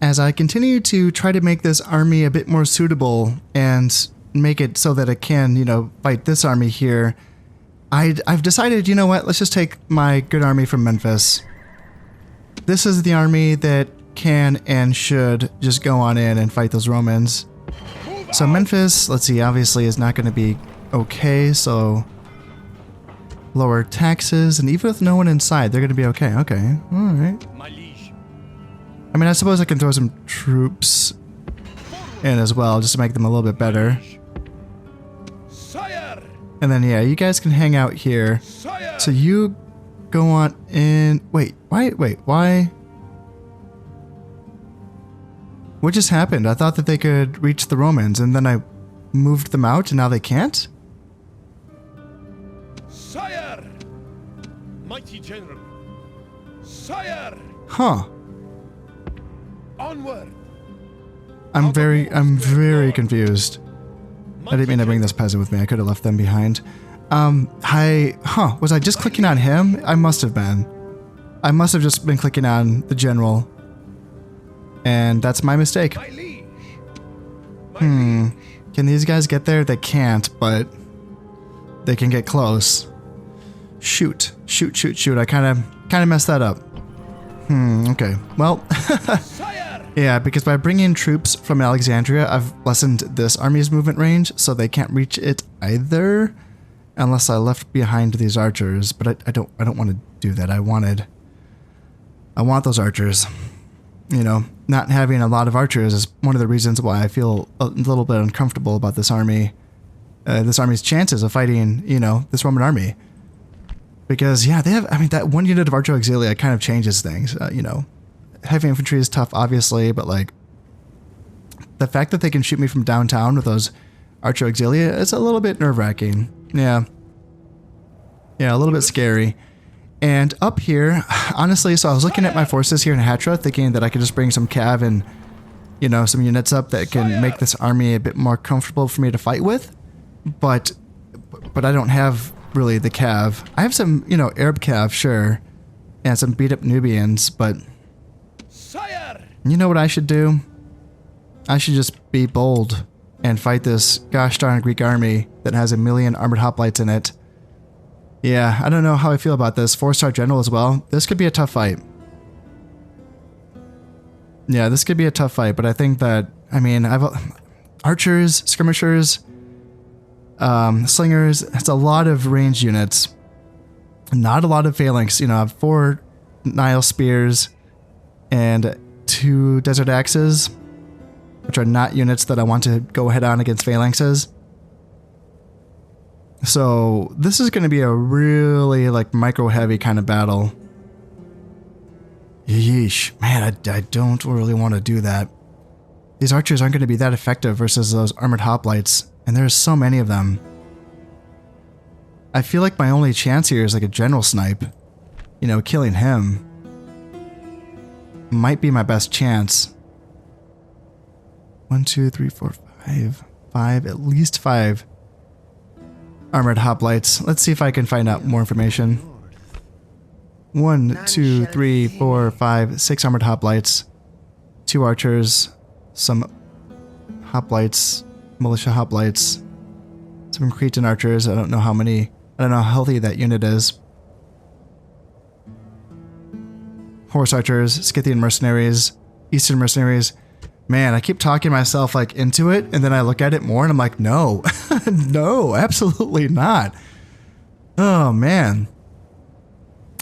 As I continue to try to make this army a bit more suitable and make it so that it can, you know, fight this army here, I've decided, you know what, let's just take my good army from Memphis. This is the army that can and should just go on in and fight those Romans. So Memphis, let's see, obviously is not going to be okay, so lower taxes, and even with no one inside, they're going to be okay. Okay, alright. My liege. I mean, I suppose I can throw some troops in as well, just to make them a little bit better. Sire. And then, yeah, you guys can hang out here. Sire. So you go on in... Wait, why? What just happened? I thought that they could reach the Romans, and then I moved them out, and now they can't? Sire. Mighty general. Sire. Huh. Onward. I'm very confused. I didn't mean to bring this peasant with me. I could have left them behind. Was I just clicking on him? I must have been. I must have just been clicking on the general. And that's my mistake. My liege. My liege. Can these guys get there? They can't, but they can get close. Shoot. I kind of messed that up. Okay. Well, Sire. yeah, because by bringing troops from Alexandria, I've lessened this army's movement range, so they can't reach it either, unless I left behind these archers. But I don't want to do that. I want those archers. You know, not having a lot of archers is one of the reasons why I feel a little bit uncomfortable about this army. This army's chances of fighting, you know, this Roman army. Because, yeah, they have, I mean, that one unit of Archer Auxilia kind of changes things, you know. Heavy infantry is tough, obviously, but, like, the fact that they can shoot me from downtown with those Archer Auxilia is a little bit nerve-wracking. Yeah. Yeah, a little bit scary. And up here, honestly, so I was looking at my forces here in Hatra, thinking that I could just bring some cav and, you know, some units up that can make this army a bit more comfortable for me to fight with. But I don't have really the cav. I have some, you know, Arab cav, sure, and some beat up Nubians, but Sire. you know what I should do? I should just be bold and fight this gosh darn Greek army that has 1 million armored hoplites in it. Yeah, I don't know how I feel about this. 4-star general as well. This could be a tough fight. Yeah, this could be a tough fight, but I think that, I mean, I've archers, skirmishers, slingers. It's a lot of ranged units. Not a lot of phalanx. You know, I have 4 Nile spears and 2 desert axes, which are not units that I want to go head on against phalanxes. So this is going to be a really like micro heavy kind of battle. Yeesh, man, I don't really want to do that. These archers aren't going to be that effective versus those armored hoplites, and there's so many of them. I feel like my only chance here is like a general snipe. You know, killing him might be my best chance. 1, 2, 3, 4, 5. 5, at least 5. armored hoplites. Let's see if I can find out more information. 1, 2, 3, 4, 5, 6 armored hoplites, 2 archers, some hoplites, militia hoplites, some Cretan archers. I don't know how many. I don't know how healthy that unit is. Horse archers, Scythian mercenaries, Eastern mercenaries. Man, I keep talking myself like into it, and then I look at it more and I'm like, no, no, absolutely not. Oh man.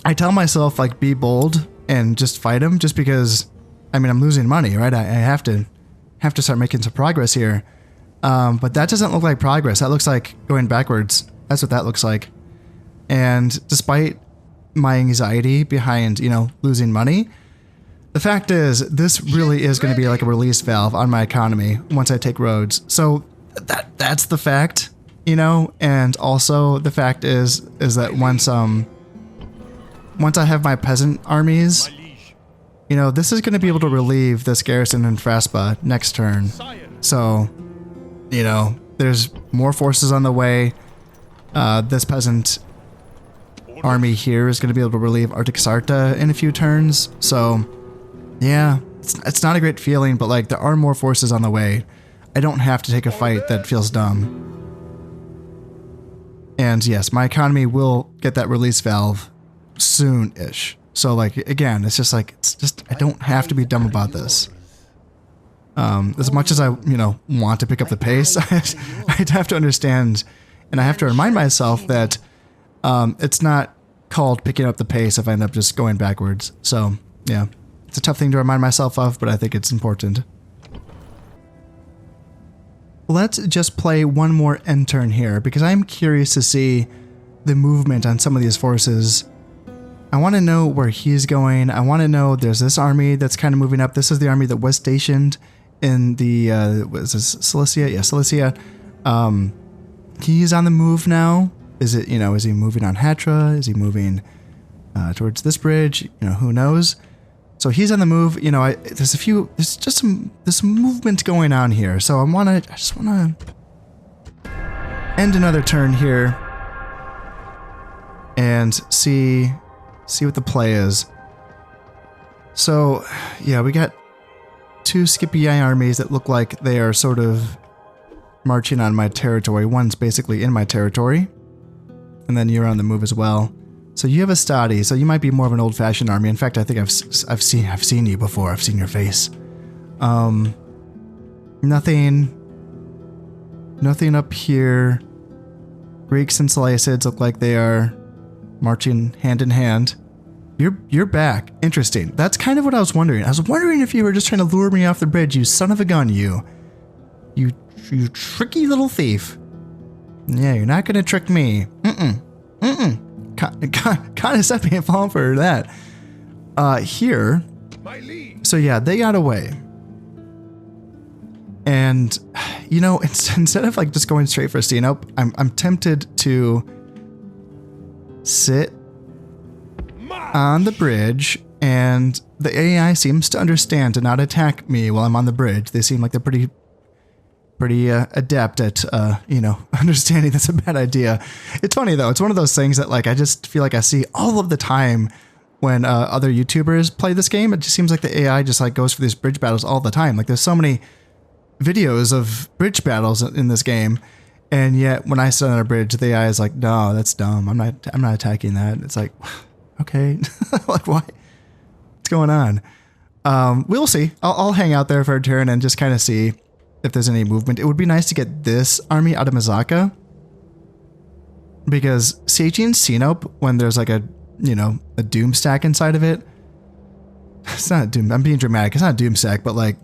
I tell myself like be bold and just fight him just because, I mean, I'm losing money, right? I have to start making some progress here. But that doesn't look like progress. That looks like going backwards. That's what that looks like. And despite my anxiety behind, you know, losing money, the fact is, this really is going to be like a release valve on my economy once I take Rhodes. So that's the fact, you know. And also the fact is that once I have my peasant armies, you know, this is going to be able to relieve this garrison in Fraspa next turn. So, you know, there's more forces on the way. This peasant army here is going to be able to relieve Artaxata in a few turns. So, yeah, it's not a great feeling, but like there are more forces on the way. I don't have to take a fight that feels dumb. And yes, my economy will get that release valve soon-ish. So like, again, it's just, I don't have to be dumb about this. As much as I, you know, want to pick up the pace, I'd have to understand, and I have to remind myself that it's not called picking up the pace if I end up just going backwards. So, yeah, it's a tough thing to remind myself of, but I think it's important. Let's just play one more end turn here, because I'm curious to see the movement on some of these forces. I want to know where he's going. I want to know there's this army that's kind of moving up. This is the army that was stationed in the, what is this, Cilicia? Yeah, Cilicia. He's on the move now. Is it, you know, is he moving on Hatra? Is he moving towards this bridge? You know, who knows? So he's on the move. You know, there's some movement going on here. So I just want to end another turn here and see what the play is. So, yeah, we got 2 Scipii armies that look like they are sort of marching on my territory. One's basically in my territory, and then you're on the move as well. So you have a Stadi, so you might be more of an old-fashioned army. In fact, I think I've seen you before. I've seen your face. Nothing up here. Greeks and Seleucids look like they are marching hand in hand. You're back. Interesting. That's kind of what I was wondering. I was wondering if you were just trying to lure me off the bridge, you son of a gun, you tricky little thief. Yeah, you're not gonna trick me. Kind of set me falling for that. Here. So yeah, they got away. And you know, instead of like just going straight for Sinope, I'm tempted to sit on the bridge, and the AI seems to understand to not attack me while I'm on the bridge. They seem like they're pretty adept at, you know, understanding that's a bad idea. It's funny though. It's one of those things that like, I just feel like I see all of the time when other YouTubers play this game. It just seems like the AI just like goes for these bridge battles all the time. Like there's so many videos of bridge battles in this game. And yet when I sit on a bridge, the AI is like, no, that's dumb. I'm not attacking that. It's like, okay, like why? What's going on? We'll see. I'll hang out there for a turn and just kind of see if there's any movement. It would be nice to get this army out of Mazaka, because sieging Sinope when there's like a doom stack inside of it. It's not doom. I'm being dramatic. It's not a doom stack, but like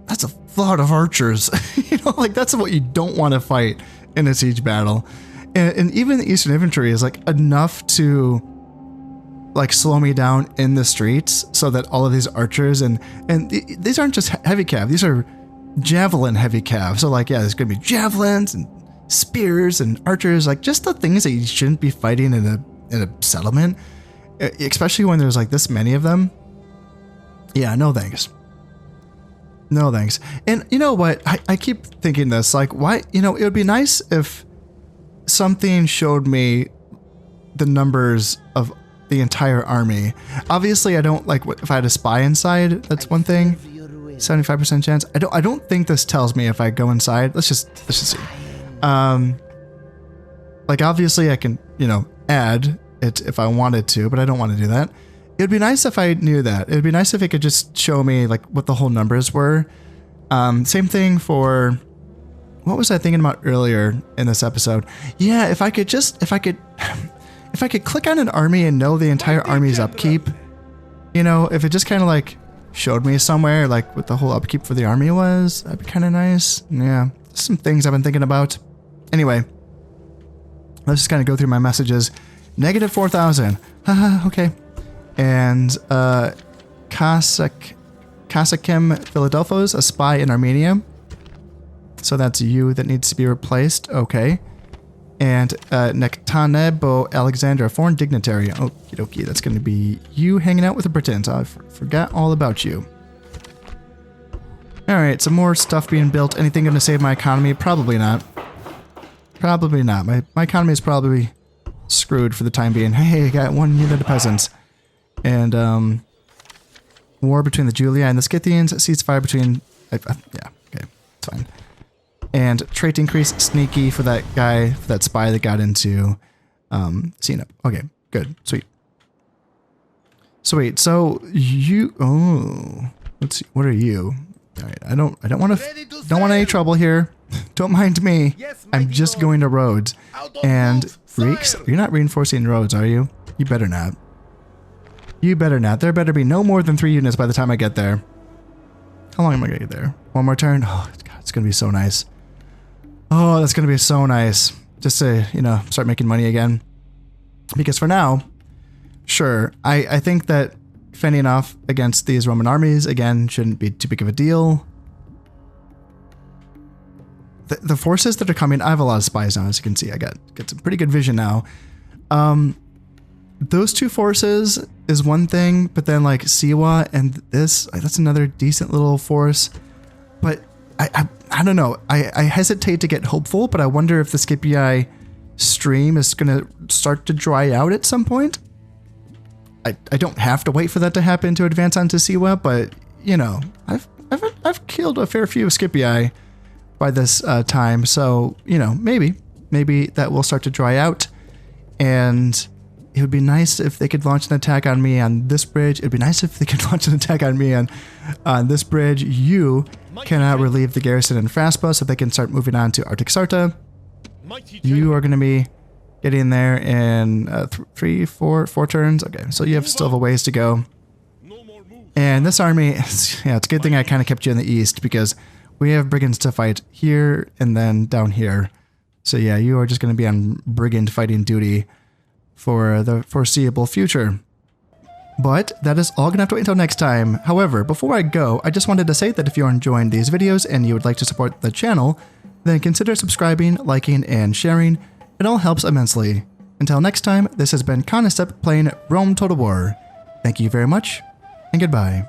that's a lot of archers. You know, like that's what you don't want to fight in a siege battle. And even the Eastern infantry is like enough to like slow me down in the streets, so that all of these archers and these aren't just heavy cav, these are javelin heavy cav. So like, yeah, there's gonna be javelins and spears and archers, like just the things that you shouldn't be fighting in a settlement, especially when there's like this many of them. Yeah, no thanks. No thanks. And you know what? I keep thinking this, like, why, you know, it would be nice if something showed me the numbers of the entire army. Obviously, I don't like if I had a spy inside. That's one thing. 75% chance. I don't think this tells me if I go inside. Let's just see. Like obviously I can, add it if I wanted to, but I don't want to do that. It'd be nice if I knew that. It'd be nice if it could just show me like what the whole numbers were. Same thing for, what was I thinking about earlier in this episode? Yeah, if I could click on an army and know the entire army's upkeep, if it just kind of like showed me somewhere like what the whole upkeep for the army was, that'd be kind of nice. Yeah, some things I've been thinking about. Anyway, let's just kind of go through my messages. Negative 4,000. Haha, okay. And Kasakim Philadelphos, a spy in Armenia. So that's you that needs to be replaced. Okay. And Nektanebo Alexander, a foreign dignitary. Okie dokie, that's going to be you hanging out with the Britons. I forgot all about you. Alright, some more stuff being built. Anything going to save my economy? Probably not. Probably not. My economy is probably screwed for the time being. Hey, I got 1 unit of peasants. And, war between the Julia and the Scythians. Ceasefire between... yeah, okay, it's fine. And trait increase sneaky for that guy, for that spy that got into Cena. Okay, good. Sweet. Sweet. So you let's see, what are you? Alright, I don't want any trouble here. Don't mind me. I'm just going to Rhodes. And Reeks, you're not reinforcing Rhodes, are you? You better not. You better not. There better be no more than 3 units by the time I get there. How long am I gonna get there? 1 more turn? Oh god, it's gonna be so nice. Oh, that's going to be so nice. Just to, start making money again. Because for now, sure, I think that fending off against these Roman armies, again, shouldn't be too big of a deal. The forces that are coming, I have a lot of spies now, as you can see. I got some pretty good vision now. Those 2 forces is one thing, but then like Siwa and this, that's another decent little force. But I don't know. I hesitate to get hopeful, but I wonder if the Scipii stream is going to start to dry out at some point. I don't have to wait for that to happen to advance onto Siwa, but I've killed a fair few Scipii by this time, so maybe that will start to dry out, and it would be nice if they could launch an attack on me on this bridge. It'd be nice if they could launch an attack on me on this bridge. You cannot relieve the garrison in Fraspa, so they can start moving on to Artaxata. You are going to be getting there in 4 turns. Okay, so you still have a ways to go. And this army, it's a good thing I kind of kept you in the east, because we have brigands to fight here and then down here. So yeah, you are just going to be on brigand fighting duty for the foreseeable future. But that is all gonna have to wait until next time. However, before I go, I just wanted to say that if you're enjoying these videos and you would like to support the channel, then consider subscribing, liking, and sharing. It all helps immensely. Until next time, this has been Conistep playing Rome Total War. Thank you very much, and goodbye.